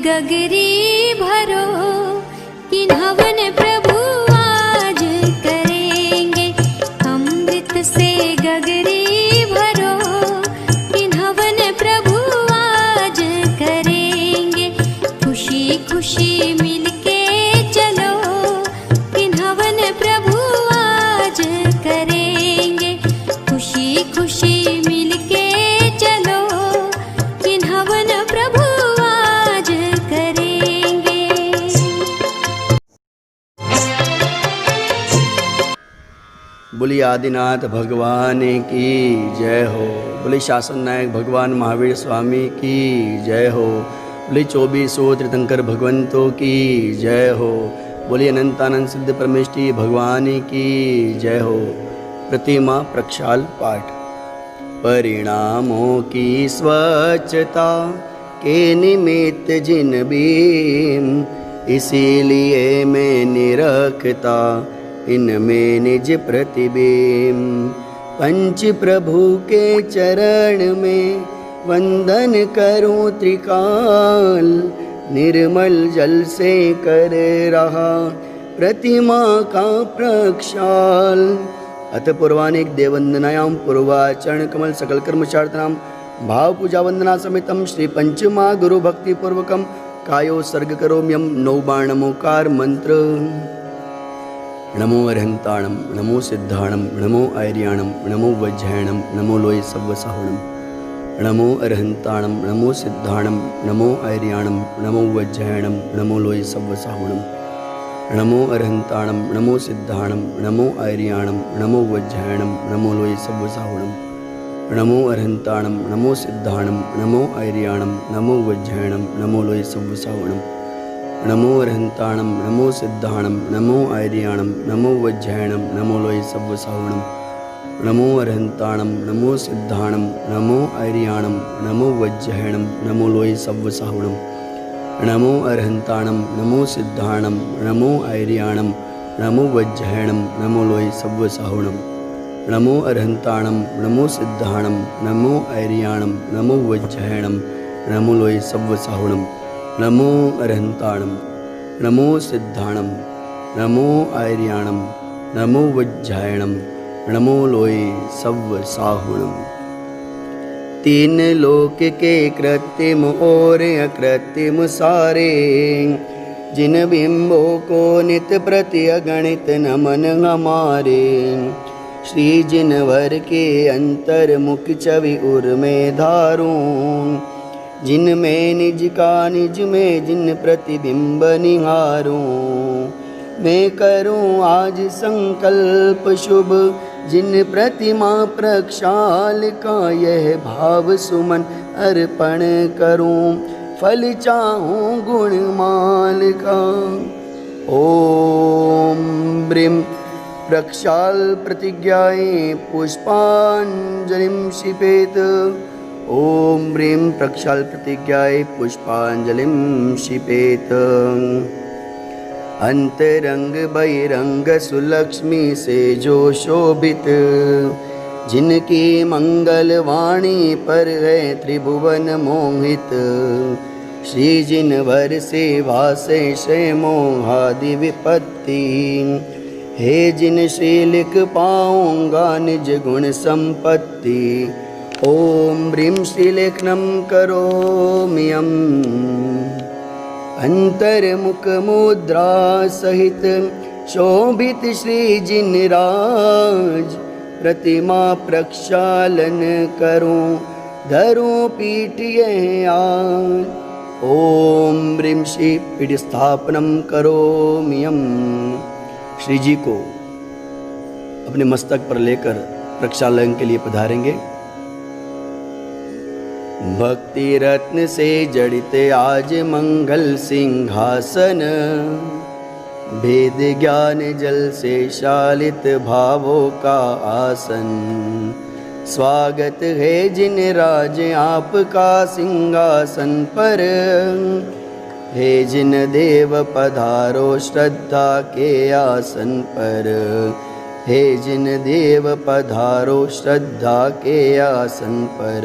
गगरी भरो किन्हवन प्रभु आज करेंगे। अमृत से गगरी भरो किन्हवन प्रभु आज करेंगे। खुशी खुशी मिलके चलो किन्हवन प्रभु आज करेंगे। खुशी खुशी मिलके चलो किन्हवन प्रभु बोली आदिनाथ भगवान की जय हो। बोली शासन नायक भगवान महावीर स्वामी की जय हो। बोली 2400 तीर्थंकर भगवंतों की जय हो। बोली अनंतानंद सिद्ध परमेष्टि भगवान की जय हो। प्रतिमा प्रक्षाल पाठ। परिणामों की स्वच्छता के निमित्त जिन बीम, इसीलिए मैं निरखता इनमें निज प्रतिबिंब। पंच प्रभु के चरण में वंदन करूं त्रिकाल, निर्मल जल से कर रहा प्रतिमा का प्रक्षाल। अथ पूर्वानिक देववंदनायां पूर्वाचरण कमल सकल कर्मचार्थनां भाव पूजा वंदना समेतम श्री पंचमा गुरु भक्ति पूर्वकम कायो सर्ग करोम्यम। 9 बाण नमोकार मंत्र। नमो अरहंताणम, नमो सिद्धाणम, नमो आर्याणम, नमो वज्रयणम, नमो लोय सव्वसाहुणम। नमो अरहंताणम, नमो सिद्धाणम, नमो आर्याणम, नमो वज्रयणम, नमो लोय सव्वसाहुणम। नमो अरहंताणम, नमो सिद्धाणम, नमो आर्याणम, नमो वज्रयणम, नमो लोय सव्वसाहुणम। नमो अरहंताणम, नमो सिद्धाणम, नमो आर्याणम, नमो वज्रयणम, नमो लोय सव्वसाहुणम। नमो अरहंताणम, नमो सिद्धाणम, नमो आर्याणम, नमो वज्रयणम, नमो लोय सव्वसाहुणम। नमो अरहंताणम, नमो सिद्धाणम, नमो आर्याणम, नमो वज्रयणम, नमो लोय सव्वसाहुणम। नमो अरहंताणम, नमो सिद्धाणम, नमो आर्याणम, नमो वज्रयणम, नमो लोय सव्वसाहुणम। नमो अरहंताणम, नमो सिद्धाणम, नमो आर्याणम, नमो वज्रयणम, नमो लोय सव्वसाहुणम। नमो अरहंताणम, नमो सिद्धाणम, नमो आर्याणम, नमो वज्रयणम, नमो लोय सव्वसाहुणम। 3 लोक के कृत्रिम और अकृत्रिम सारे, जिन बिंबों को नित प्रति अगणित नमन हमारे। श्री जिनवर के अंतर्मुख छवि उर में धारूं, जिनमें निज का निज में जिन प्रतिबिंब निहारूं। मैं करूं आज संकल्प शुभ, जिन प्रतिमा प्रक्षाल का यह भाव सुमन अर्पण करूं। फल चाहूं गुणमाल का। ओम ब्रीम प्रक्षाल प्रतिज्ञाए पुष्पांजलिं क्षिपेत। ओम ब्रीम प्रक्षाल प्रतिज्ञाए पुष्पांजलिं क्षिपेत। अंतरंग बहिरंग सुलक्ष्मी से जो शोभित, जिनकी मंगल वाणी पर है त्रिभुवन मोहित। श्री जिनवर सेवा से क्षय मोहादि विपत्ति, हे जिन श्री लिख पाऊंगा निज गुण संपत्ति। ओम ब्रीम श्रीलेखनम करोम्यहम्। अंतर्मुख मुद्रा सहित शोभित श्री जिनराज प्रतिमा प्रक्षालन करूं धरूं पीठ यह आज। ओम ह्रीं श्री पीठ स्थापनम करोम्यहम्। श्री जी को अपने मस्तक पर लेकर प्रक्षालन के लिए पधारेंगे। भक्ति रत्न से जड़ित आज मंगल सिंहासन, भेद ज्ञान जल से शालित भावों का आसन। स्वागत है जिन राज आपका सिंहासन पर, हे जिन देव पधारो श्रद्धा के आसन पर। हे जिन देव पधारो श्रद्धा के आसन पर।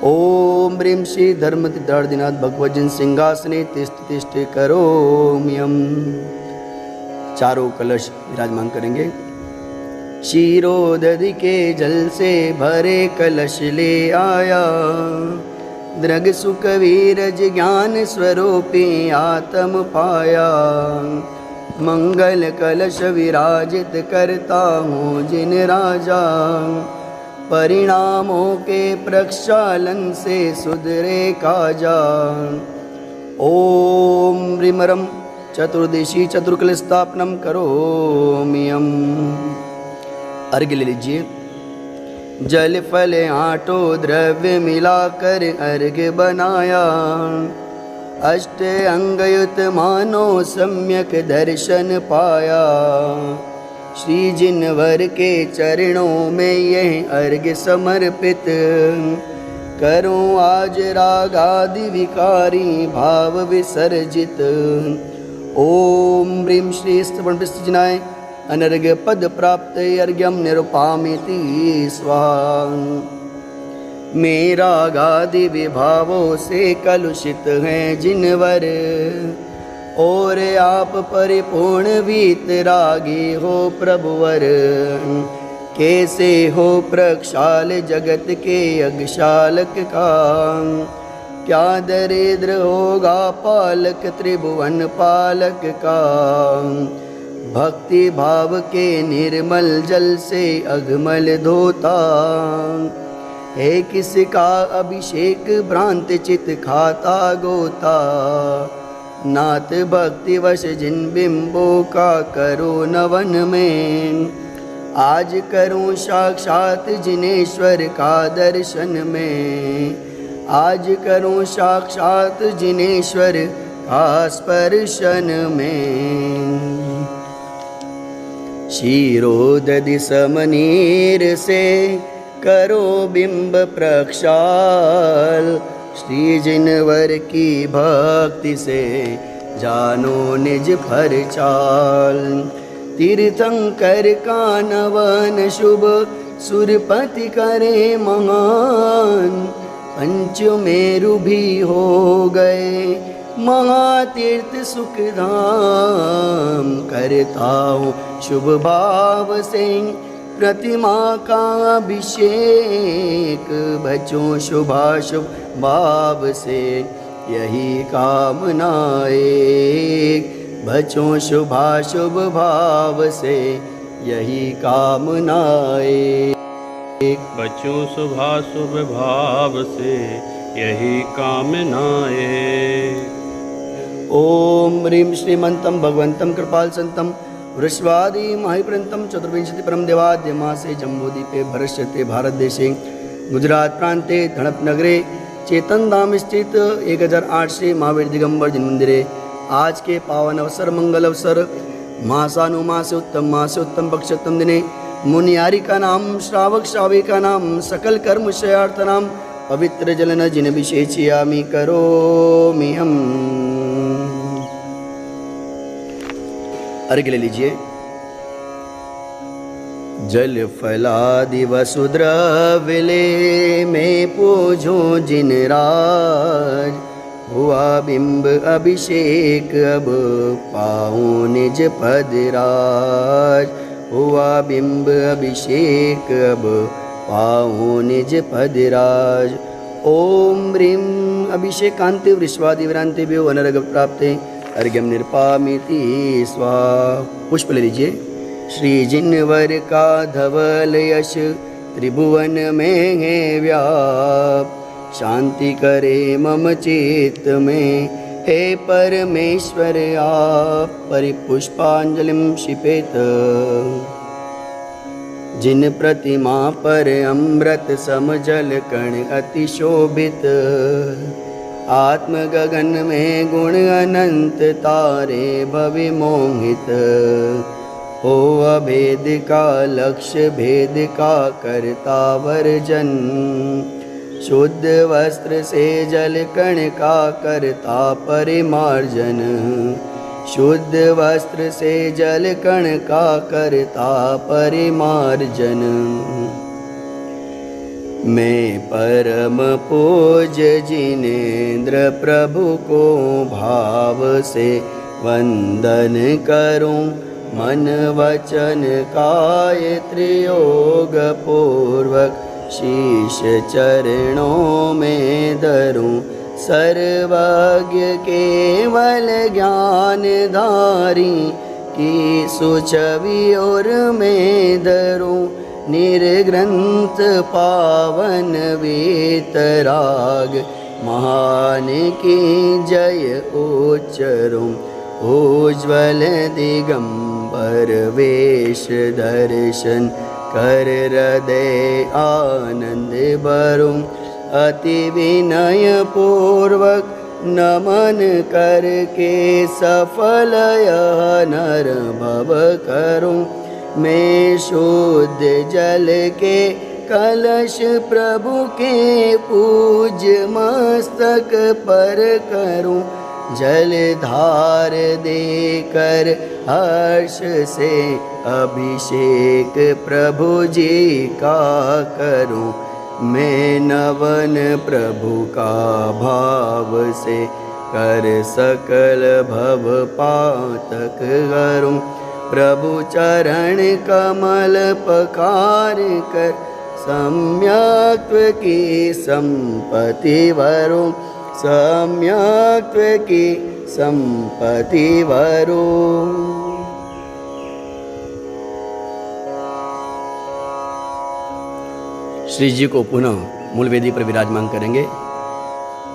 ओम ह्रीं श्री धर्मतीर्थार्थिनाथ भगवज्जन सिंहासने तिष्ठ तिष्ठ करोम्यहम्। चारों कलश विराजमान करेंगे। क्षीरोदधि के जल से भरे कलश ले आया, दृग सुख वीरज ज्ञान स्वरूपी आत्म पाया। मंगल कलश विराजित करता हूँ जिन राजा, परिणामों के प्रक्षालन से सुधरे काजा। ओम ह्रीं चतुर्दशी चतुर्कल स्थापनम करोम्यहम्। अर्घ्य ले लीजिए। जल फल आटो द्रव्य मिलाकर अर्घ्य बनाया, अष्ट अंगयुत मानो सम्यक दर्शन पाया। श्री जिनवर के चरणों में यह अर्घ्य समर्पित, करूं आज रागादि विकारी भाव विसर्जित। ओम ह्रीं श्री स्तवनपिष्टजनाय अनर्घ्य पद प्राप्त अर्घ्यम निरुपामिति स्वाहा। मेरा गादि विभावों से कलुषित हैं जिनवर, और आप परिपूर्ण वीतरागी हो प्रभुवर। कैसे हो प्रक्षाल जगत के यज्ञशालक का, क्या दरिद्र होगा पालक त्रिभुवन पालक का। भक्ति भाव के निर्मल जल से अघमल धोता, है किसका अभिषेक भ्रांत चित खाता गोता। नाथ भक्ति वश जिन बिंबों का करो नवन में, आज करूं साक्षात जिनेश्वर का दर्शन में। आज करूं साक्षात जिनेश्वर का स्पर्शन में। क्षीरोदधि समनीर से करो बिंब प्रक्षाल, श्री जिनवर की भक्ति से जानो निज फर चाल। तीर्थंकर का नवन शुभ सुरपति करे महान, पंचमेरु भी हो गए महातीर्थ सुखधाम। करता हूँ शुभ भाव से प्रतिमा का अभिषेक, बचों शुभाशुभ भाव से यही कामनाए। बचों शुभाशुभ भाव से यही कामनाए। बचों शुभाशुभ भाव से यही कामनाए। ओम ह्रीं श्रीमन्तं भगवन्तं कृपाल संतं वृषवादी महाप्रंतम चतुर्विंशति परम देवाद्य मासे जम्बूदीपे भरष्यते भारत देशे गुजरात प्रांते धड़प नगरे चेतन धाम स्थित 1008 श्री महावीर दिगंबर जिन मंदिरे आज के पावन अवसर मंगल अवसर मासानुमास से उत्तम पक्षोत्तम दिने मुनियारी का नाम श्रावक श्राविका नाम सकल कर्म शयार्थ नाम पवित्र जलन जिन विशेषयामी करोमि हम। अर्घ्य ले लीजिए। जल फलादि वसुद्रव्यले में पूजो जिन राज, हुआ बिंब अभिषेक अब पाऊं निज पद राज। हुआ बिंब अभिषेक अब पाऊं निज पद राज। ओम ह्रीं अभिषेकांति वृषवादि विरांति भ्यो अनर्घ प्राप्ते अर्घ्यम निरपामिति स्वाहा। पुष्प ले लीजिए। श्री जिनवर का धवल यश त्रिभुवन में है व्याप, शांति करे मम चित्त में हे परमेश्वर आप। परिपुष्पांजलिम क्षिपेत। जिन प्रतिमा पर अमृत सम जल कण अति शोभित, आत्म गगन में गुण अनंत तारे भवि मोहित। हो अभेद का लक्ष्य भेद का करता वर्जन, शुद्ध वस्त्र से जल कण का करता परिमार्जन। शुद्ध वस्त्र से जल कण का करता परिमार्जन। मैं परम पूज्य जिनेन्द्र प्रभु को भाव से वंदन करूं, मन वचन काय त्रियोग पूर्वक शीश चरणों में धरूं। सर्वज्ञ केवल ज्ञानधारी की सुछवि और मैं धरूं। निर्ग्रंथ पावन वीतराग महान की जय उच्चरूं। उज्ज्वल दिगंबर वेश दर्शन कर हृदय आनंद भरूं। अति विनय पूर्वक नमन करके सफल यह नर भव करूं। मैं शुद्ध जल के कलश प्रभु के पूज्य मस्तक पर करूं। जलधार देकर हर्ष से अभिषेक प्रभु जी का करूं। मैं नवन प्रभु का भाव से कर सकल भव पातक करूं। प्रभु चरण कमल पकार कर सम्यक्त्व की संपत्ति वरूं। सम्यक्त्व की संपत्ति वरूं। श्री जी को पुनः मूल वेदी पर विराजमान करेंगे।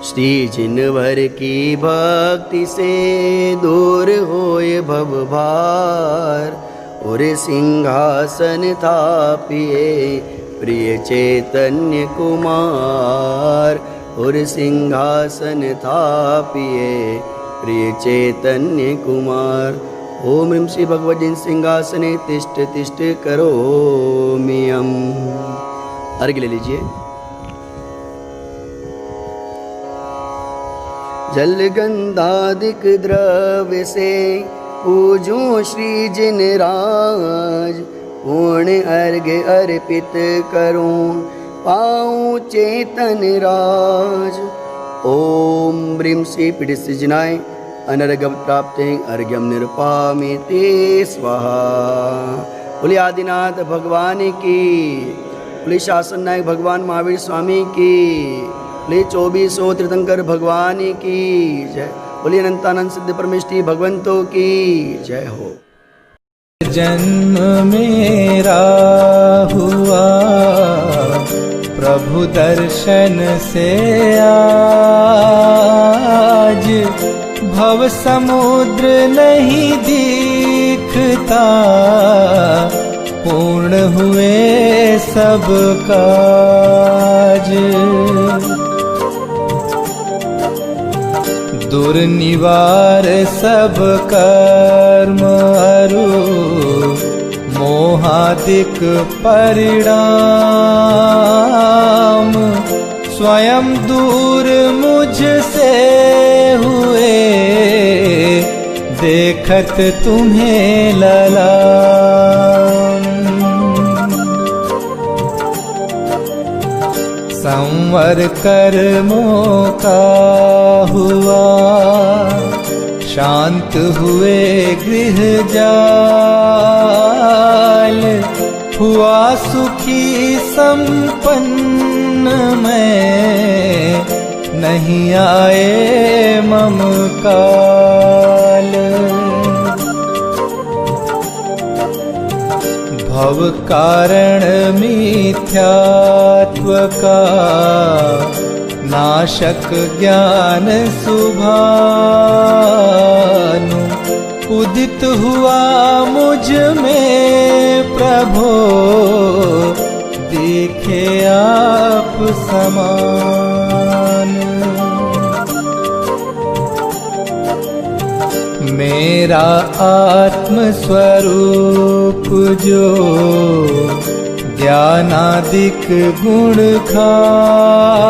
श्री जिनवर की भक्ति से दूर होए भव भार, और सिंहासन थापिए प्रिय चैतन्य कुमार। और सिंहासन थापिए प्रिय चैतन्य कुमार। ओम ह्रीं श्री भगवद्गीता सिंहासने तिष्ठ तिष्ठ करोम्यहम्। अर्घ्य ले लीजिए। जल गंधादिक द्रव्य से पूजूं श्री जिनराज। पूर्ण अर्घ्य अर्पित करूं पाऊं चेतन राज। ओम ह्रीं श्री पीठिसिजनाय अनर्घ्यं प्राप्ते अर्घ्यं निरपामिति स्वाहा। बोलिए आदिनाथ भगवान की, बोलिए शासन नायक भगवान महावीर स्वामी की, बोलिए 2400 तीर्थंकर भगवान की जय। बोलिए अनंतानंद सिद्ध परमेष्ठी भगवंतों की जय हो। जन्म मेरा हुआ प्रभु दर्शन से आज। भव समुद्र नहीं दिखता, पूर्ण हुए सब काज। दुर्निवार सब कर्म अरु, मोहादिक परिणाम। स्वयं दूर मुझसे हुए, देखत तुम्हें ललाम। संवर कर्मों का हुआ, शांत हुए गृह जाल। हुआ सुखी संपन्न मैं, नहीं आए मम काल। भव कारण मिथ्यात्व का नाशक ज्ञान सुभानु उदित हुआ मुझ में प्रभो देखे आप समान। मेरा आत्म स्वरूप जो ज्ञानादिक गुण खान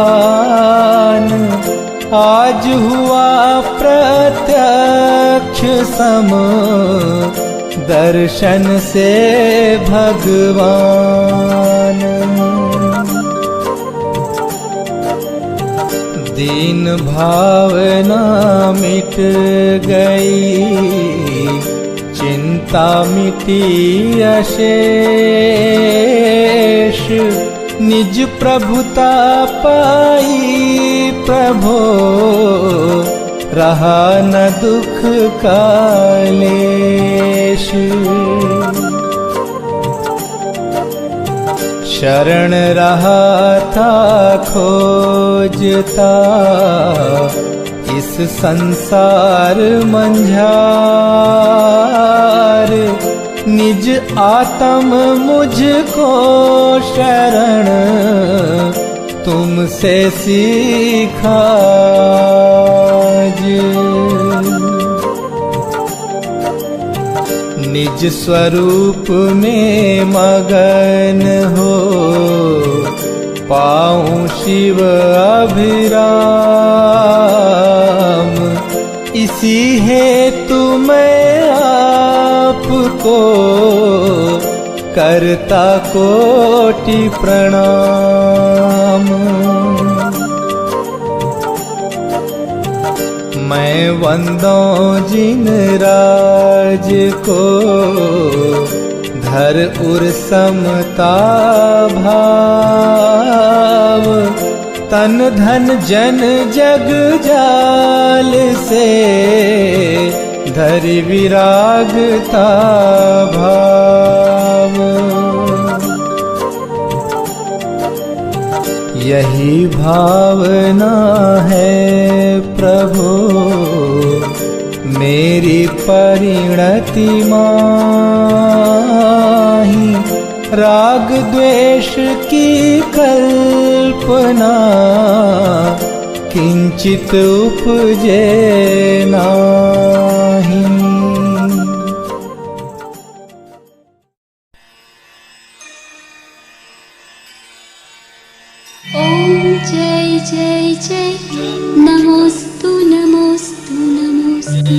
आज हुआ प्रत्यक्ष सम दर्शन से भगवान। दीन भावना मिट गई चिंता मिटी अशेष निज प्रभुता पाई प्रभो रहा न दुख का लेश। शरण रहा था खोजता इस संसार मंझार निज आत्म मुझको शरण तुमसे सीखा। निज स्वरूप में मगन हो पाऊं शिव अभिराम इसी हेतु मैं आपको करता कोटि प्रणाम। मैं वंदों जिन राज को धर उर समता भाव तन धन जन जग जाल से धरि विरागता भाव। यही भावना है प्रभु मेरी परिणति माही राग द्वेष की कल्पना किंचित उपजे नाही। जय जय जय नमोस्तु नमोस्तु नमोस्तु।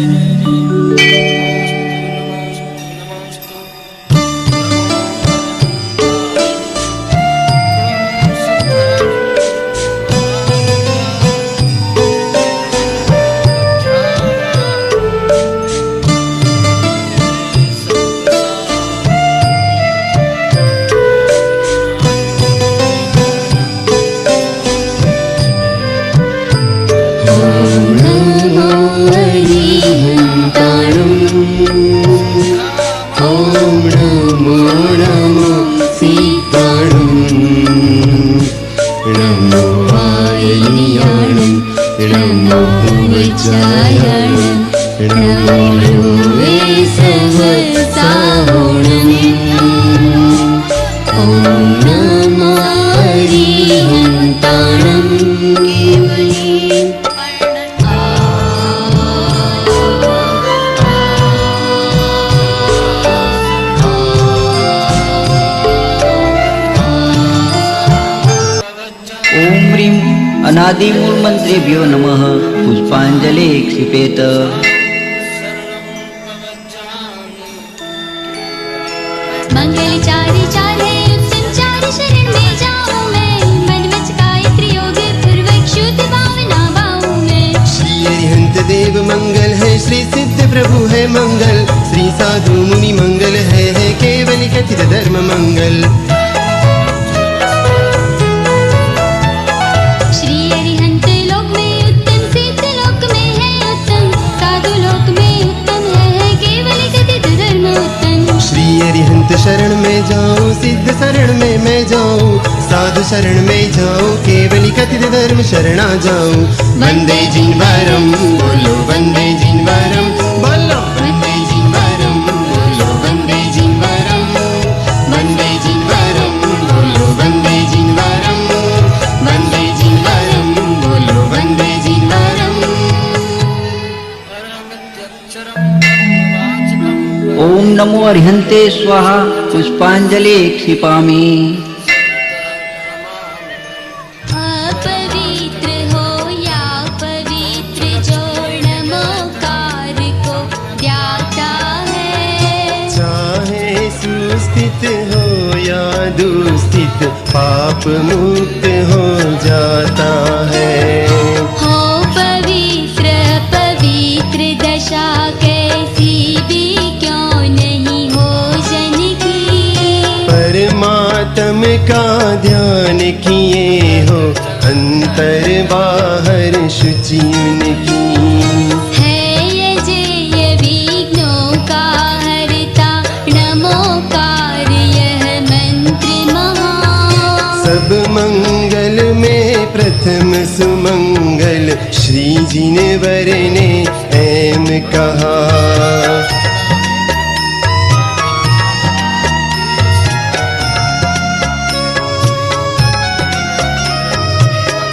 अनादिमूल मंत्रेभ्यो नमः पुष्पांजलि क्षिपेत। मंगल चारि चारे संचार शरण में जाऊं मैं मन मचकाए त्रियोग पूर्वक शुद्ध भावना बाऊं मैं। श्री अरिहंत देव मंगल है श्री सिद्ध प्रभु है मंगल श्री साधु मुनि मंगल है केवल कथित धर्म मंगल। भक्त शरण में जाऊं, सिद्ध शरण में मैं जाऊं, साधु शरण में जाऊं, केवली कथित धर्म शरणा जाऊं। वंदे जिनवरम बोलो, वंदे जिनवरम बोलो, वंदे जिनवरम बोलो, वंदे जिनवरम, वंदे जिनवरम बोलो, वंदे जिनवरम, वंदे जिनवरम बोलो, वंदे जिनवरम। ओम नमो अर्हन्ते स्वाहा पुष्पांजलि क्षिपामि। अपवित्र हो या पवित्र जो नमोकार को ध्याता है, चाहे सुस्थित हो या दुस्थित पाप मुक्त हो जाता है। हो पवित्र पवित्र दशा कैसी भी क्यों नहीं हो जन की, परमात्म का ध्यान किए हो अंतर बाहर शुचि उनकी। है यजय विघ्नों का हरता नमोकार यह मंत्र महा। सब मंगल में प्रथम सुमंगल श्री जिनवर ने ऐम कहा।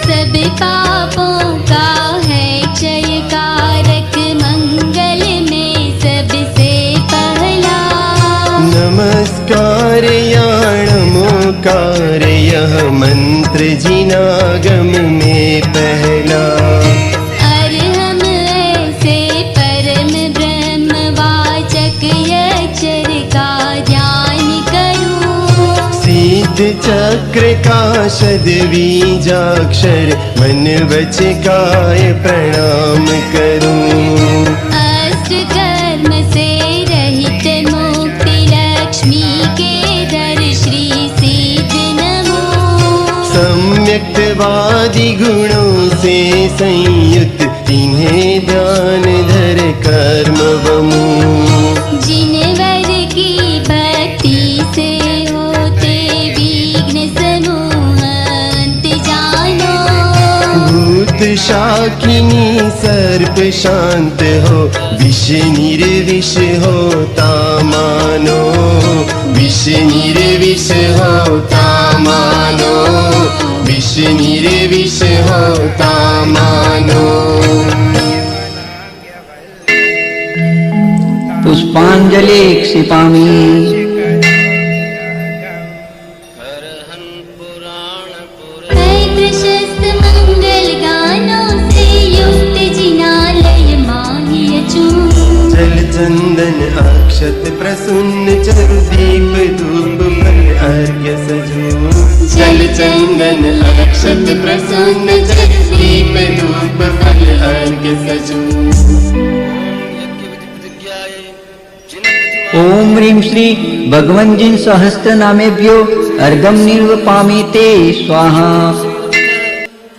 सब पापों का है क्षयकारक मंगल में सबसे पहला। नमस्कार या नमोकार यह मंत्र जिनागम में पहला। अरहम ऐसे परम ब्रह्मवाचक अक्षर का ध्यान करूं, सिद्ध चक्र का शतबीजाक्षर मन वच काय प्रणाम करूं। अष्ट कर्म से रहित मुक्ति लक्ष्मी के दर श्री सिद्ध नमो। सम्यक्तवादी गुणों से संयुक्त इन्हें ध्यान धर कर्म वमू। जिनवर की भक्ति से होते विघ्न समूह अंत जानो। भूत शाकिनी सर्प शांत हो, विष निर्विष होता मानो, विष निर्विष होता मानो, विष निर्विष होता मानो। पुष्पांजलि क्षिपामि। है प्रशस्त मंगल गानों से युक्त जिनालय माही अचूक। जल चंदन अक्षत प्रसन्न चरु दीप धूप फल अर्घ्य सजू। जल चंदन अक्षत प्रसन्न चरु दीप धूप फल अर्घ्य सजू। ओम ह्रीं श्री भगवन्जिन सहस्त्र नामेभ्यो अर्घं निर्वपामि ते स्वाहा।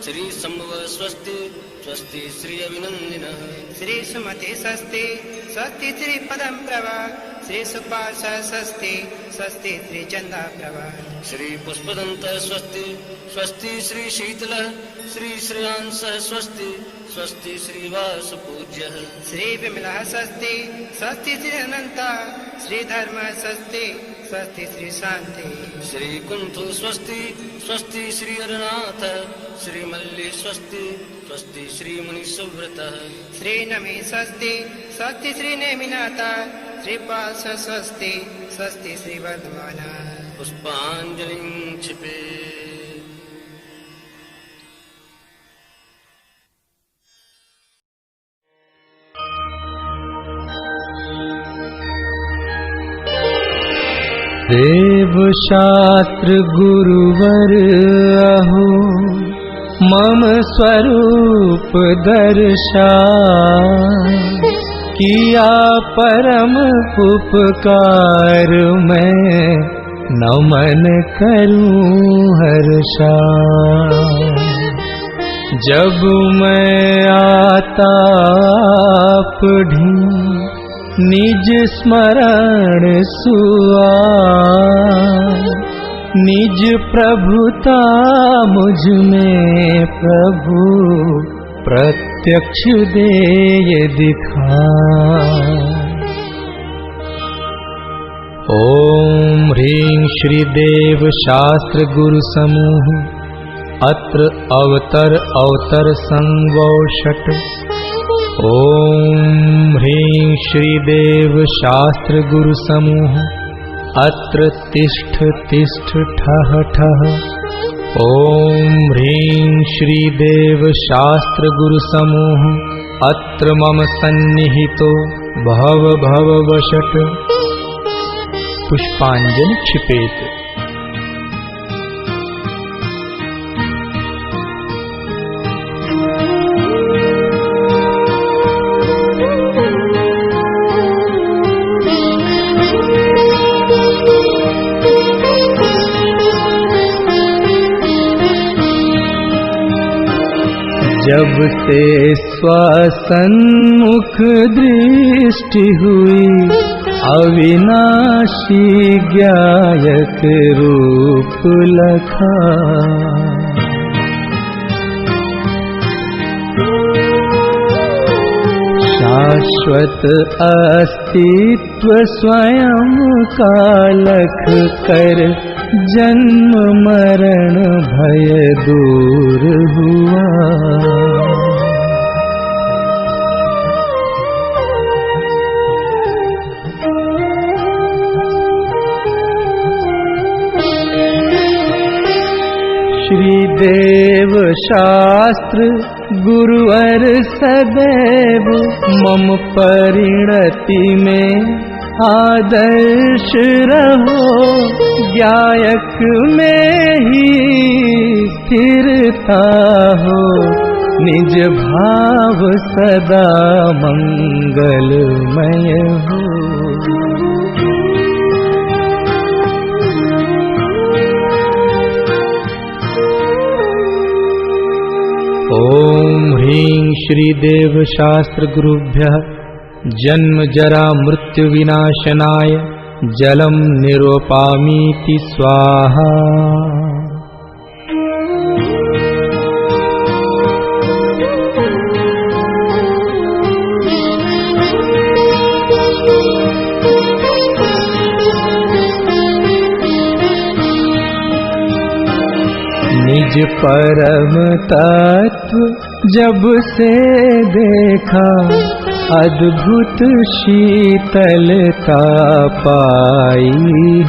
श्री संभव स्वस्ति स्वस्ति श्री अभिनंदिनः। श्री सुमते स्वस्ति स्वस्ति श्री पदम प्रभा। श्री सुपार्श स्वस्ति स्वस्ति श्री चंदा प्रभा। श्री पुष्पदंत स्वस्ति स्वस्ति श्री शीतल श्री श्रेयांस स्वस्ति स्वस्ति श्री वासुपूज्यः। श्री विमला स्वस्ति स्वस्ति श्री अनंता। श्री धर्म स्वस्ति स्वस्ति श्री शांति। श्री कुंथु स्वस्ति स्वस्ति श्री अरनाथ। श्री मल्ली स्वस्ति स्वस्ति श्री मुनि सुव्रतः। श्री नमी स्वस्ति स्वस्ति श्री नेमिनाथा। श्री पार्श स्वस्ति स्वस्ति श्री वर्धमाना। पुष्पांजलिं क्षिपे। देव शास्त्र गुरुवर अहो मम स्वरूप दर्शान। किया परम उपकार मैं नमन करूं हर्षा। जब मैं आता आप ढूंढ निज स्मरण सुआ, निज प्रभुता मुझ में प्रभु प्रत्यक्ष देय दिखा। ओम ह्रीं श्रीदेव शास्त्र गुरु समूह अत्र अवतर अवतर संवौषट। ओम ह्रीं श्रीदेव शास्त्र गुरु समूह अत्र तिष्ठ तिष्ठ ठः ठः। ओम ह्रीं श्रीदेव शास्त्र गुरु समूह अत्र मम सन्निहितो भव भव वशट। पुष्पांजलि क्षिपेत। जब से स्वसन्मुख दृष्टि हुई अविनाशी ज्ञायक रूप लखा। शाश्वत अस्तित्व स्वयं का लख कर जन्म मरण भय दूर हुआ। श्रीदेव शास्त्र गुरुवर सदैव मम परिणति में आदर्श रहो। ज्ञायक में ही स्थिरता हो, निज भाव सदा मंगलमय हो। ओम ह्रीं श्रीदेव शास्त्र गुरुभ्यः जन्म जरा मृत्यु विनाशनाय जलम निरूपामीति स्वाहा। निज परम तत्व जब से देखा, अद्भुत शीतलता पाई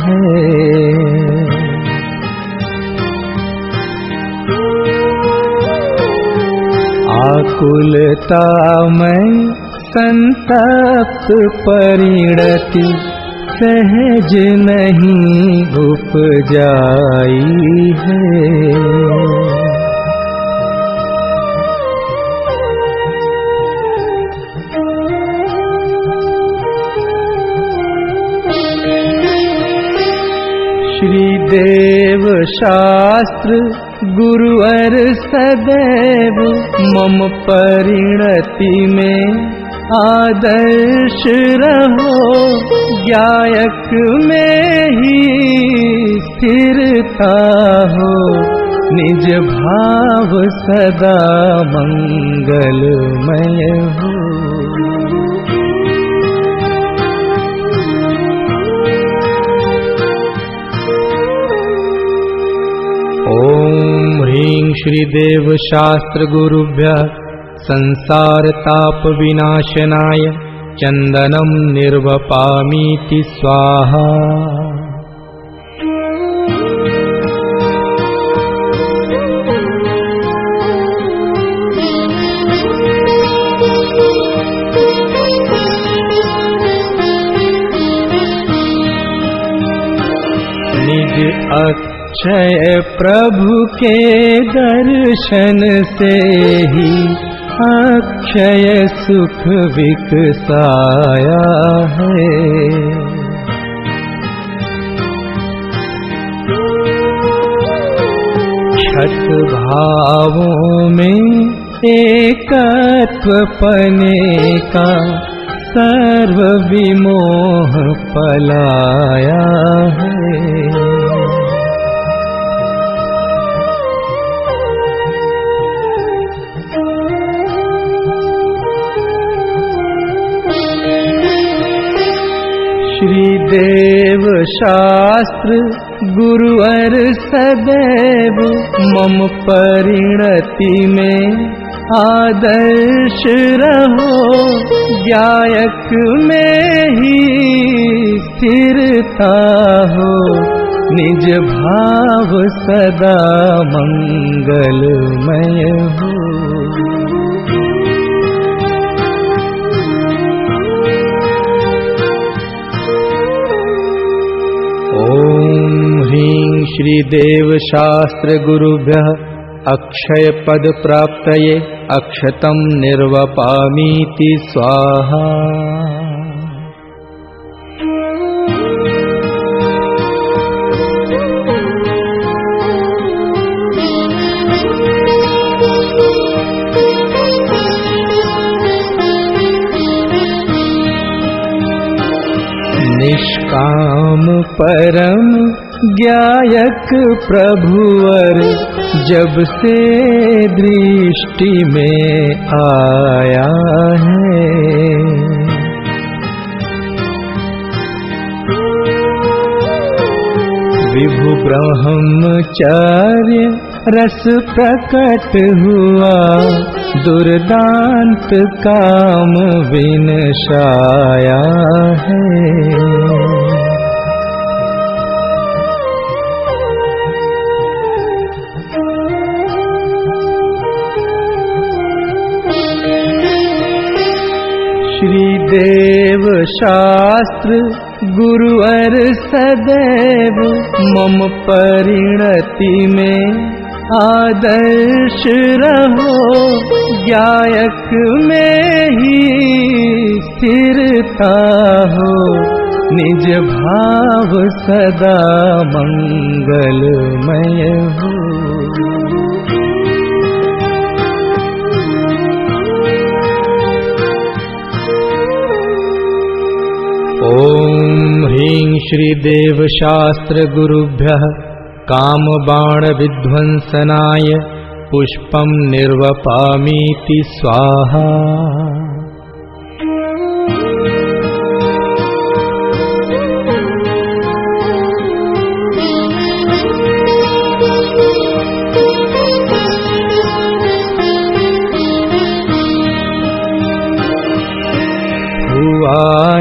है। आकुलता में संतप्त परिणति सहज नहीं उपजाई है। श्रीदेव शास्त्र गुरुवर सदैव मम परिणति में आदर्श रहो। ज्ञायक में ही स्थिरता हो, निज भाव सदा मंगलमय हो। ओम ह्रीं श्रीदेव शास्त्र गुरुभ्यः संसार ताप विनाशनाय चंदनम निर्वपामीति स्वाहा। निज अक्षय प्रभु के दर्शन से ही अक्षय सुख विकसाया है। छठ भावों में एकत्व पने का सर्व विमोह पलाया है। श्री देव शास्त्र गुरुवर सदैव मम परिणति में आदर्श रहो, गायक में ही स्थिरता हो, निज भाव सदा मंगलमय हो। ओम ह्रीं श्री देव शास्त्र गुरुभ्यः अक्षय पद प्राप्तये अक्षतम निर्वपामीति स्वाहा। निष्काम परम गायक प्रभुवर जब से दृष्टि में आया है, विभु ब्रह्मचार्य रस प्रकट हुआ, दुर्दांत काम विनशाया है। श्री देव शास्त्र गुरुवर सदैव मम परिणति में आदर्श रहो, गायक में ही स्थिरता हो, निज भाव सदा मंगलमय हो। ओम ह्रीं श्री देव शास्त्र गुरुभ्यः कामबाण विध्वंसनाय पुष्पं निर्वपामीति स्वाहा।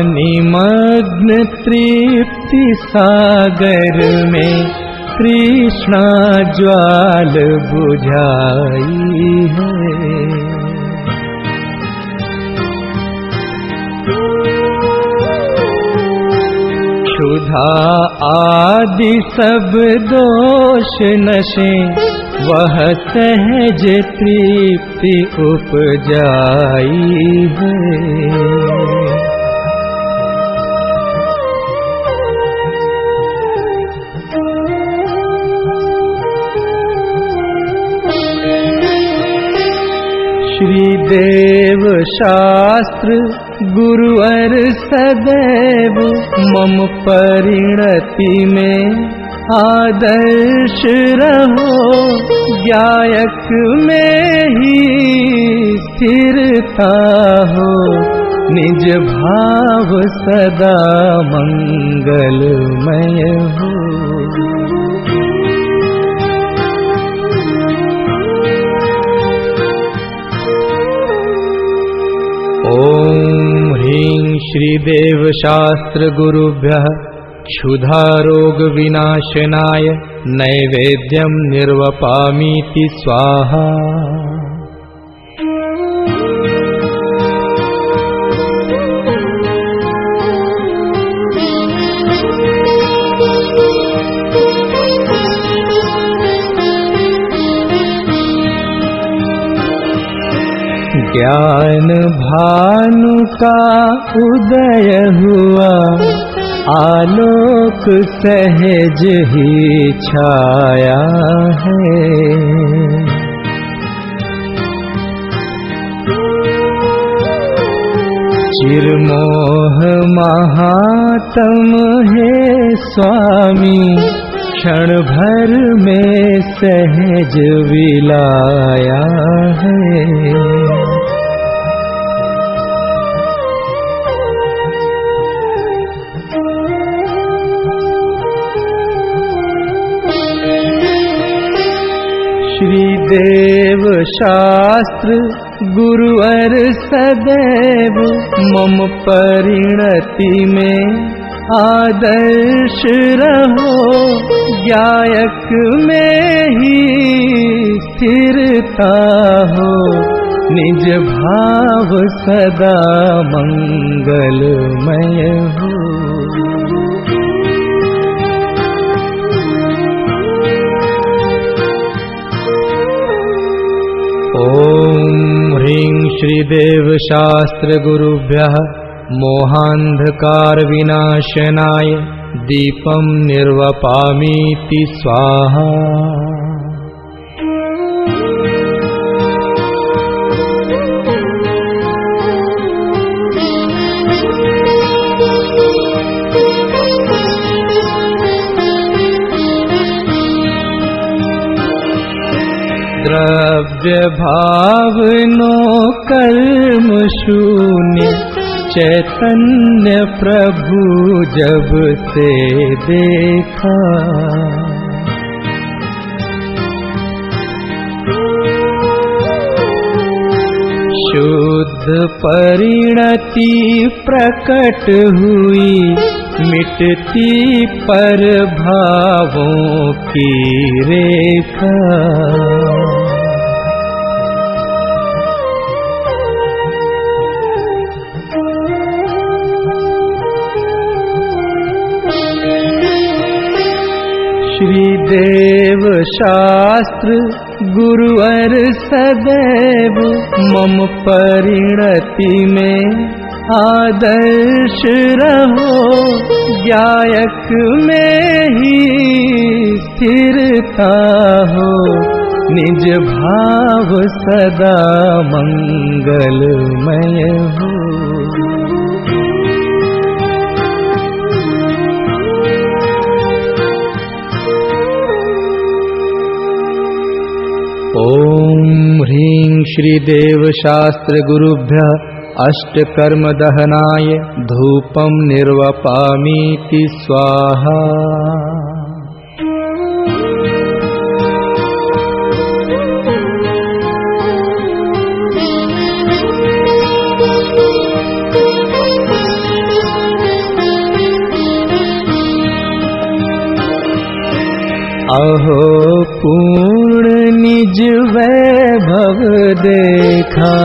निमग्न तृप्ति सागर में तृष्णा ज्वाल बुझाई है, क्षुधा आदि सब दोष नशे वह सहज तृप्ति उपजाई है। श्री देव शास्त्र गुरुवर सदैव मम परिणति में आदर्श रहो, गायक में ही स्थिरता हो, निज भाव सदा मंगलमय हो। ओम ह्रीं श्री देव शास्त्र गुरुभ्यः क्षुधा रोग विनाशनाय नैवेद्यं निर्वपामीति स्वाहा। ज्ञान भानु का उदय हुआ, आलोक सहज ही छाया है। चिरमोह महात्म है स्वामी, क्षण भर में सहज विलाया है। श्री देव शास्त्र गुरुवर सदैव मम परिणति में आदर्श रहो, गायक में ही स्थिरता हो, निज भाव सदा मंगलमय हो। ओम ह्रीं श्रीदेव शास्त्र गुरुभ्यः मोहांधकार विनाशनाय दीपं निर्वपामीति स्वाहा। द्रव्य भावनो कर्म शून्य, चैतन्य प्रभु जब से देखा। शुद्ध परिणति प्रकट हुई, मिटती पर भावों की रेखा। श्री देव शास्त्र गुरुवर सदैव मम परिणति में आदर्श रहो, गायक में ही स्थिरता हो, निज भाव सदा मंगलमय हो। ओम ह्रीं श्रीदेव शास्त्र गुरुभ्यः अष्टकर्म दहनाय धूपं निर्वपामीति स्वाहा। अहो पूर्ण निज वैभव देखा,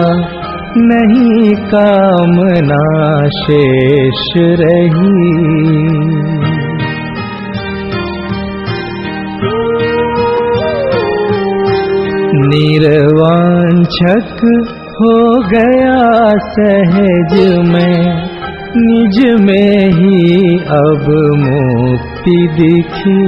नहीं कामना शेष रही। निर्वांछक हो गया सहज में, निज में ही अब मुक्ति दिखी।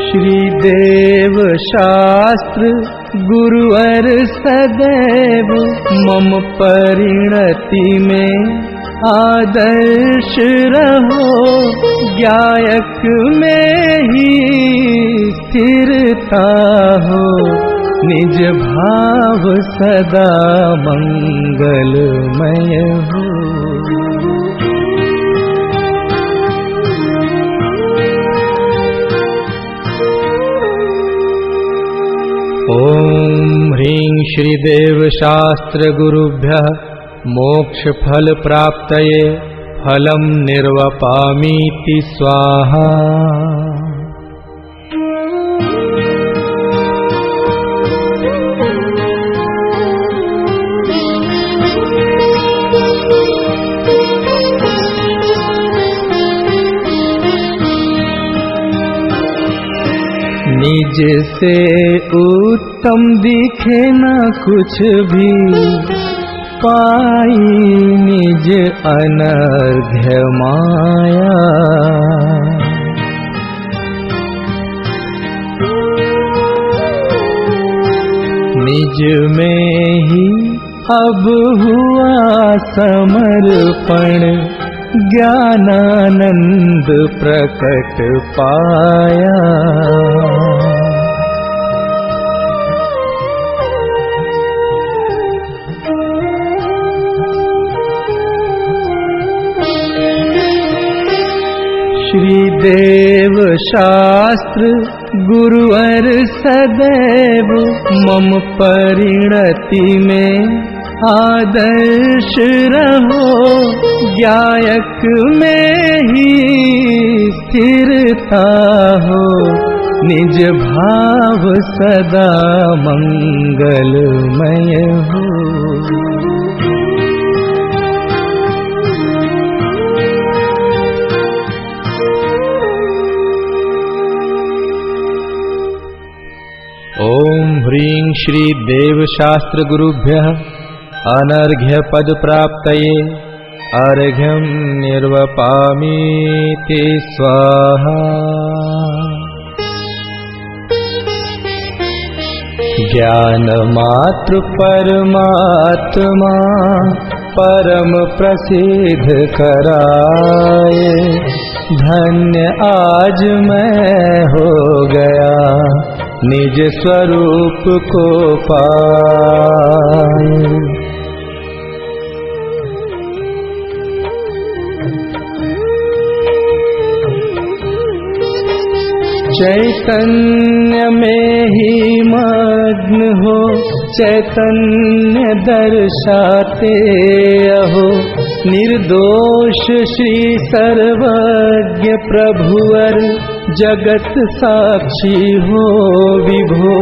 श्री देव शास्त्र गुरुवर सदैव मम परिणति में आदर्श रहो, गायक में ही स्थिरता हो, निज भाव सदा मंगलमय हो। ओम ह्रीं श्रीदेव शास्त्र गुरुभ्यः मोक्ष फल प्राप्तये फलं निर्वपामीति स्वाहा। निज से उत्तम दिखे न कुछ भी, पाई निज अनर्घ्य माया। निज में ही अब हुआ समर्पण, ज्ञानानंद प्रकट पाया। श्री देव शास्त्र गुरुवर सदैव मम परिणति में आदर्श रहो। ज्ञायक में ही स्थिरता हो, निज भाव सदा मंगलमय हो। ओम ह्रीं श्री देव शास्त्र गुरुभ्यः अनर्घ्य पद प्राप्तये अर्घ्यं निर्वपामीति स्वाहा। ज्ञान मात्र परमात्मा परम प्रसिद्ध कराए। धन्य आज मैं हो गया निज स्वरूप को पाए। चैतन्य में ही मग्न हो, चैतन्य दर्शाते अहो। निर्दोष श्री सर्वज्ञ प्रभुवर जगत साक्षी हो विभो।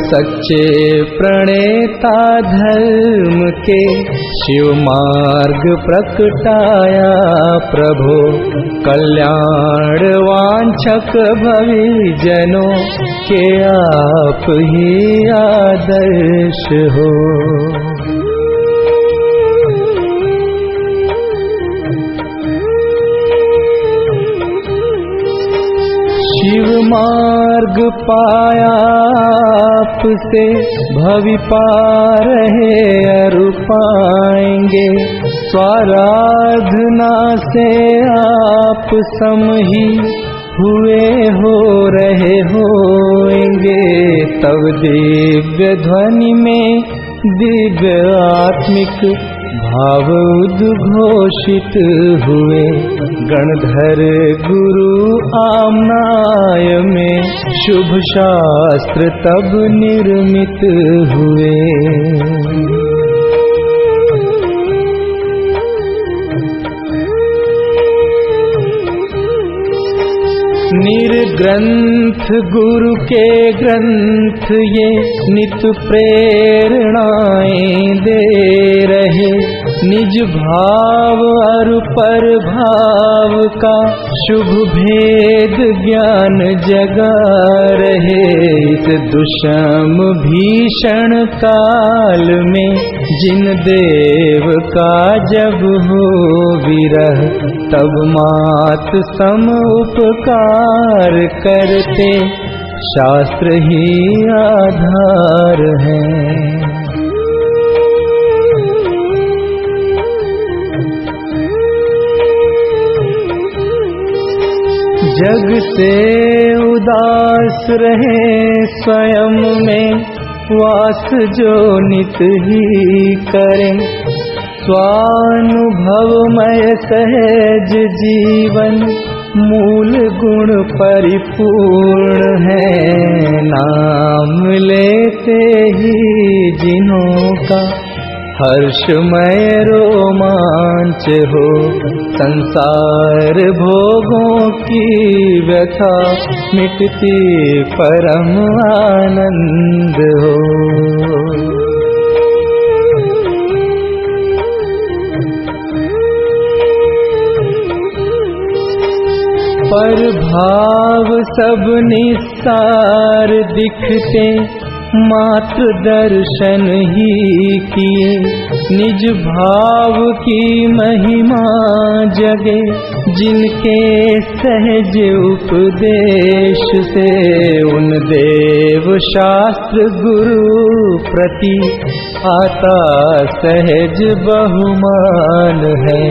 सच्चे प्रणेता धर्म के शिव मार्ग प्रकटाया प्रभो। कल्याण वांछक भवि जनों के आप ही आदर्श हो। शिव मार्ग पाया आपसे भवि पार है अरु पाएंगे। स्वाराधना से आप सम ही हुए हो रहे होंगे। तब दिव्य ध्वनि में दिव्य आत्मिक भाव उद्घोषित हुए। गणधर गुरु आमनाय में शुभ शास्त्र तब निर्मित हुए। निर्ग्रंथ गुरु के ग्रंथ ये नित प्रेरणाएं दे रहे। निज भाव और पर भाव का शुभ भेद ज्ञान जगा रहे। इस दुष्म भीषण काल में जिन देव का जब हो विरह, तब मात सम उपकार करते शास्त्र ही आधार है। जग से उदास रहे स्वयं में वास जो नित ही करें। स्वानुभवमय सहज जीवन मूल गुण परिपूर्ण है। नाम लेते ही जिन्हों का हर्षमय रोमांच हो। संसार भोगों की व्यथा मिटती परम आनंद हो। पर भाव सब निस्सार दिखते मात्र दर्शन ही किए निज भाव की महिमा जगे। जिनके सहज उपदेश से उन देव शास्त्र गुरु प्रति आता सहज बहुमान है।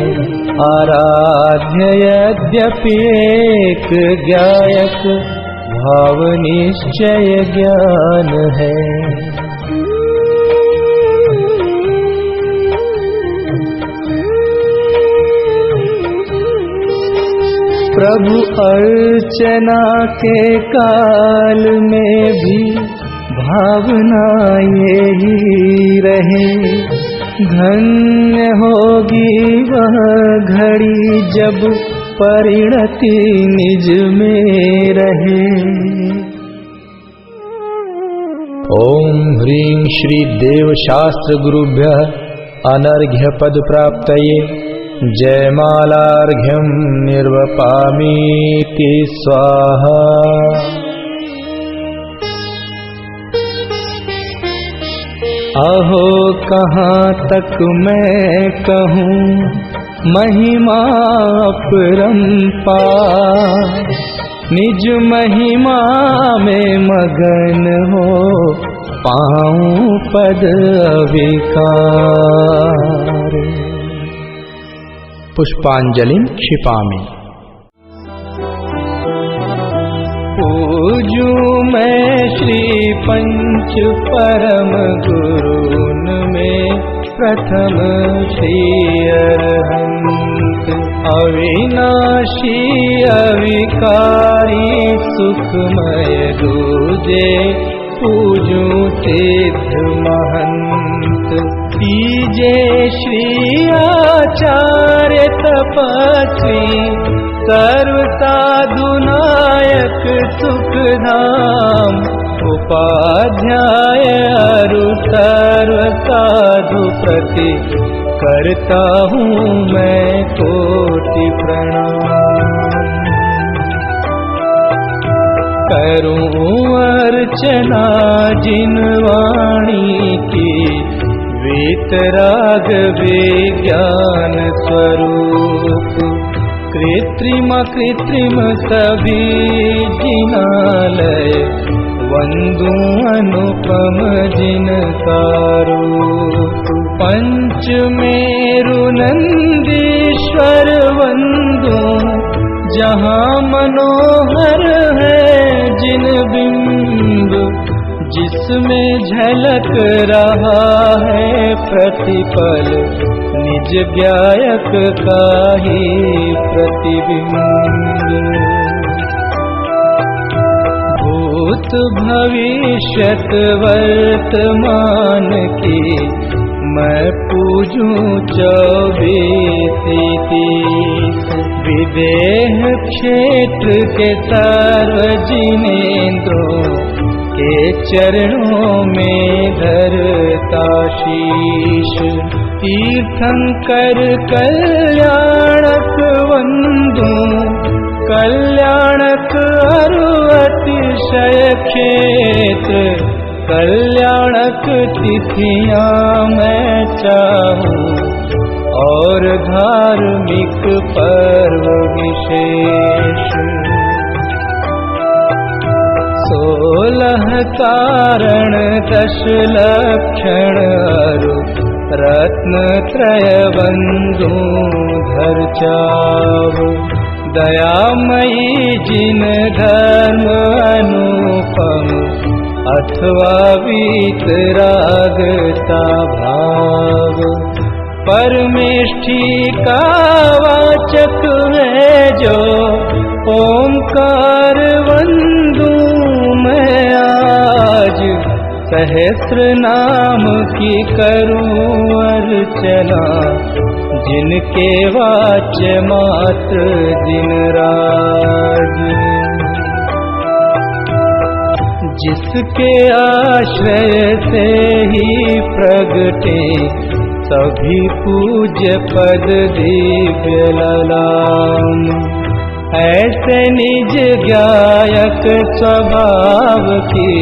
आराध्य यद्यपि एक गायक भाव निश्चय ज्ञान है। प्रभु अर्चना के काल में भी भावना यही रहे। धन्य होगी वह घड़ी जब परिणति निज में रहे। ओम ह्रीं श्री देव शास्त्र गुरुभ्यः अनर्घ्य पद प्राप्तये जयमालार्घ्यं निर्वपामीति स्वाहा। अहो कहाँ तक मैं कहूँ महिमा अपरंपार। निज महिमा में मगन हो पाऊं पद अविकार। पुष्पांजलिं क्षिपामि। पूजूं मैं श्री पंच परम गुरुन में प्रथम श्री अरहंत। अविनाशी अविकारी सुखमय दूजे पूजूं सिद्ध महंत। तीजे श्री आचार्य तपस्वी सर्व साधु नायक सुखधाम। उपाध्याय अरु सर्व साधु प्रति करता हूँ मैं कोटि प्रणाम। करूँ अर्चना जिन वाणी की वीतराग विज्ञान स्वरूप। कृत्रिम सभी जिनालय वंदू अनुपम जिनका रूप। पंच मेरु नंदीश्वर वंदू जहाँ मनोहर है जिन बिंब। जिसमें झलक रहा है प्रतिपल निज गायक का ही प्रतिबिंब। भूत भविष्यत वर्तमान की मैं पूजूं 24-30। विदेह क्षेत्र के सार्वजिनेन्द्रों के चरणों में धरता शीश। तीर्थंकर कल्याणक वंदू कल्याणक अरु अतिशय क्षेत्र। कल्याणक तिथियां मैं चाहूं और धार्मिक पर्व विशेष। 16 कारण 10 लक्षण अरु रत्न त्रय बंधु धर चाव। दयामयी जिन धर्म अनुपम अथवा वीतरागता भाव। परमेष्ठी का वाचक है जो ओंकार वंदू मैं आज। सहस्र नाम की करूं अर्चना जिनके वाच्य मात्र दिन राज। जिसके आश्रय से ही प्रगटे सभी पूज्य पद दिव्य ललाम। ऐसे निज गायक स्वभाव की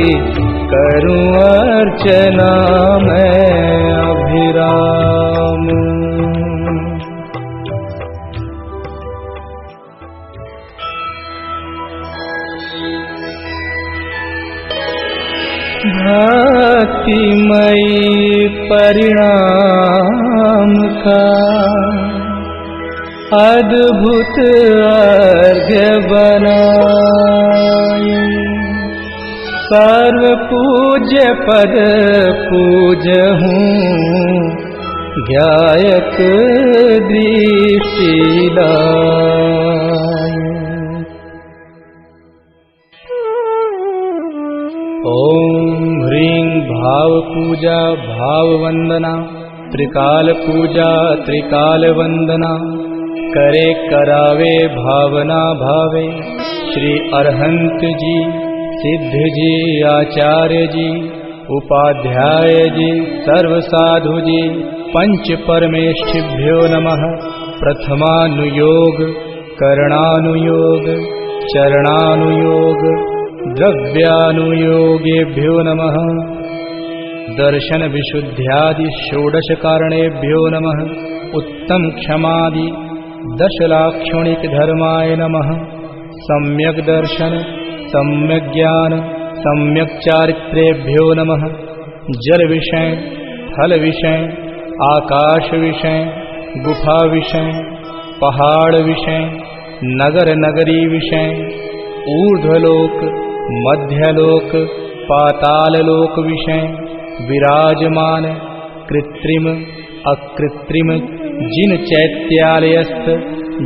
करूं अर्चना मैं अभिराम। भक्तिमयी परिणाम का अद्भुत अर्घ्य बनाए, सर्व पूज्य पद पूजहूँ, ध्यायत दृष्टि लाए। ओम ह्रीं भाव पूजा भाव वंदना, त्रिकाल पूजा त्रिकाल वंदना, करे करावे भावना भावे। श्री अरहंत जी, सिद्ध जी, आचार्य जी, उपाध्याय जी, सर्व साधु जी, पंच परमेष्ठिभ्यो नमः। प्रथमानुयोग, करणानुयोग, चरणानुयोग, द्रव्यानुयोगेभ्यो नमः। दर्शन विशुद्ध्यादि षोडश कारणेभ्यो नमः। उत्तम क्षमादि दशलाक्षणिक धर्माय नमः। सम्यक दर्शन, सम्यक ज्ञान, सम्यक चारित्रेभ्यो नमः। जल विषय, थल विषय, आकाश विषय, गुफा विषय, पहाड़ विषय, नगर नगरी विषय, ऊर्ध्वलोक, मध्यलोक, पाताललोक विषय, विराजमान कृत्रिम अकृत्रिम जिन चैत्यालयस्थ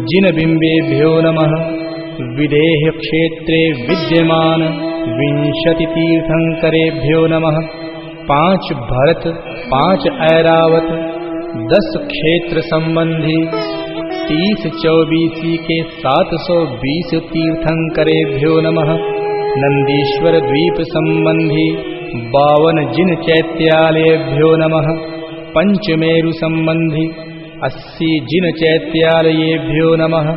जिन बिंबेभ्यो नमः। विदेह क्षेत्रे विद्यमान 20 तीर्थंकरेभ्यो नमः। 5 भरत, 5 ऐरावत, 10 क्षेत्र संबंधी 30-24 के 720 तीर्थंकरेभ्यो नमः। नंदीश्वर द्वीप संबंधी 52 जिन चैत्यालयेभ्यो नमः। पंचमेरु संबंधी 80 जिन चैत्यालयेभ्यो नमः।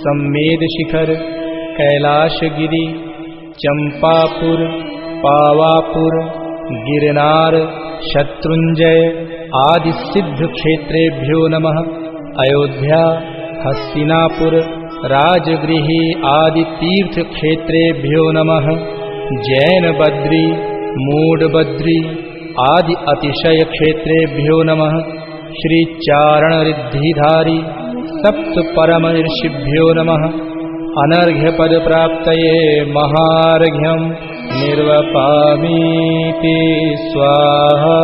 सम्मेद शिखर, कैलाशगिरी, चंपापुर, पावापुर, गिरनार, शत्रुंजय आदि सिद्ध क्षेत्रेभ्यो नमः। अयोध्या, हस्तिनापुर, राजगृही आदि तीर्थ क्षेत्रेभ्यो नमः। जैन बद्री, मूड बद्री आदि अतिशय क्षेत्रेभ्यो नमः। श्री चारण रिद्धिधारी सप्त परम ऋषिभ्यो नमः। अनर्घ्य पद प्राप्तये महार्घ्यं निर्वपामीति स्वाहा।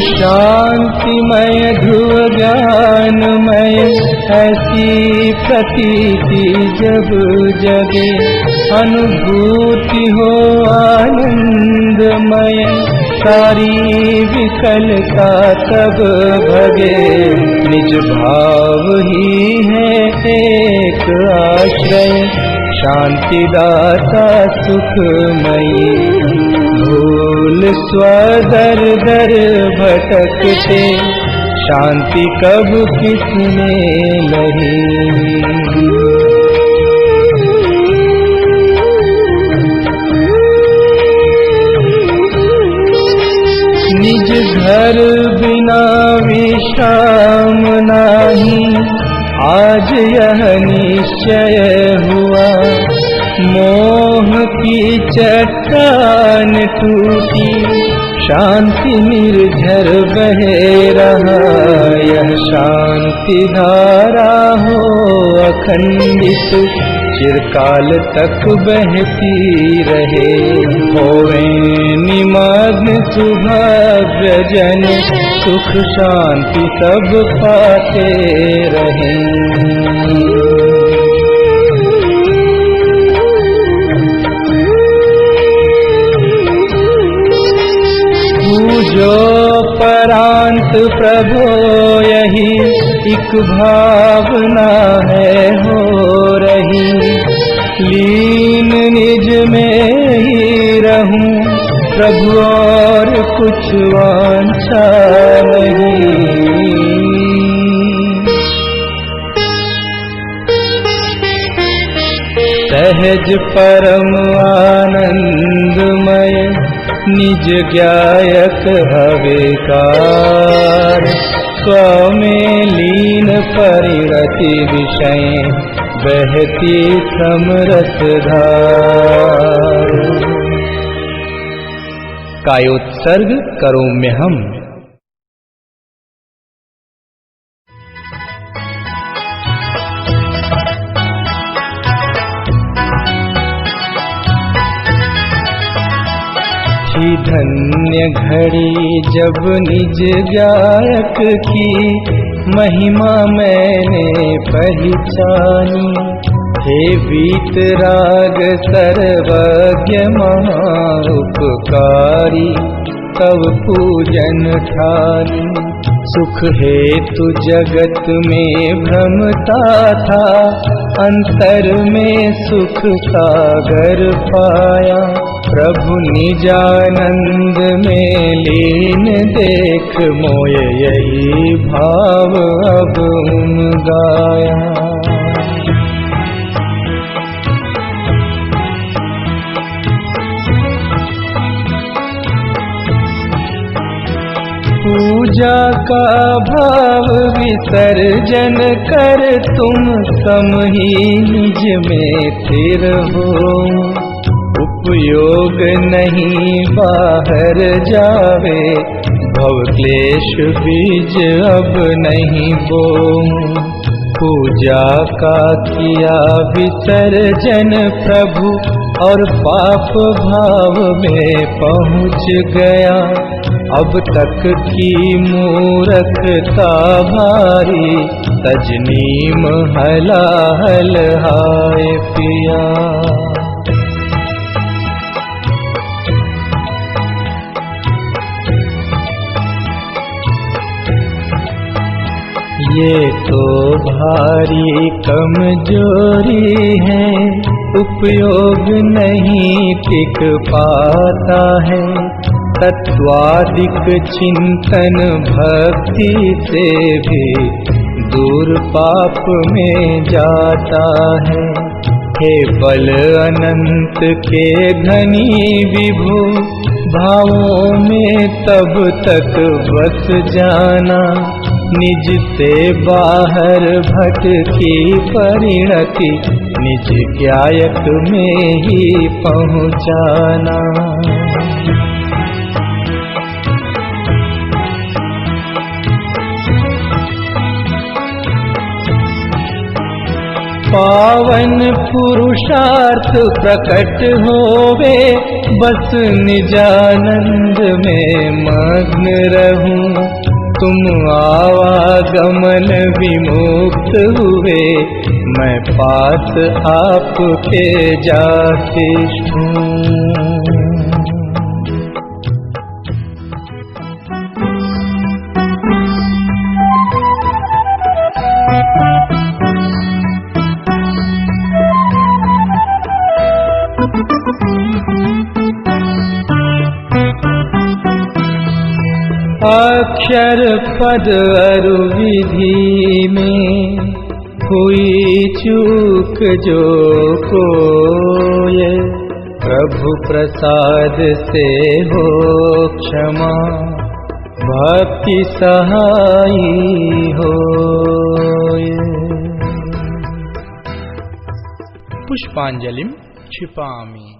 शांतिमय ध्रुव ज्ञानमय, ऐसी प्रतीति जब जगे, अनुभूति हो आनंदमय, सारी विकलता तब भगे। निज भाव ही है एक आश्रय, शांतिदाता सुखमयी। भूल स्वदर दर भटकते, शांति कब किसने लही। निज घर बिना विश्राम नाही, आज यह निश्चय हुआ। मोह की चट्टान टूटी, शांति निर्झर बहे रहा। यह शांति धारा हो अखंडित, चिरकाल तक बहती रहे। होवे निमग्न सुभव्य जन, सुख शांति सब पाते रहे। जो परांत प्रभो यही एक भावना है हो रही। लीन निज में ही रहूं प्रभु, और कुछ वांछा नहीं। सहज परम आनंदमय निज गायक हवेकार स्वमें लीन परिणति विषय बहती समरस धार। कायोत्सर्ग करोम्यहम्। धन्य घड़ी जब निज गायक की महिमा मैंने पहचानी। हे वीतराग सर्वज्ञ महाउपकारी तव पूजन ठानी। सुख हेतु जगत में भ्रमता था, अंतर में सुख सागर पाया। प्रभु निजानंद में लीन देख मोय यही भाव अब गाया। पूजा का भाव विसर्जन कर तुम सम ही निज में स्थिर हो। उपयोग नहीं बाहर जावे, भव क्लेश बीज अब नहीं बोऊं। पूजा का किया विसर्जन प्रभु और पाप भाव में पहुँच गया। अब तक की मूर्खता भारी, तजनीम हलाहल हाय पिया। ये तो भारी कमजोरी है, उपयोग नहीं टिक पाता है। तत्वादिक चिंतन भक्ति से भी दूर पाप में जाता है। हे बल अनंत के धनी विभु, भावों में तब तक बस जाना। निज से बाहर भटकी परिणति, निज गायक में ही पहुँचाना। पावन पुरुषार्थ प्रकट होवे, बस निजानंद में मग्न रहूं। तुम आवागमन विमुक्त हुए, मैं पास आपके जाके छूं। अक्षर पद अरु विधि में हुई चूक जो कोय, प्रभु प्रसाद से हो क्षमा, भक्ति सहाई होय। पुष्पांजलिं क्षिपामि।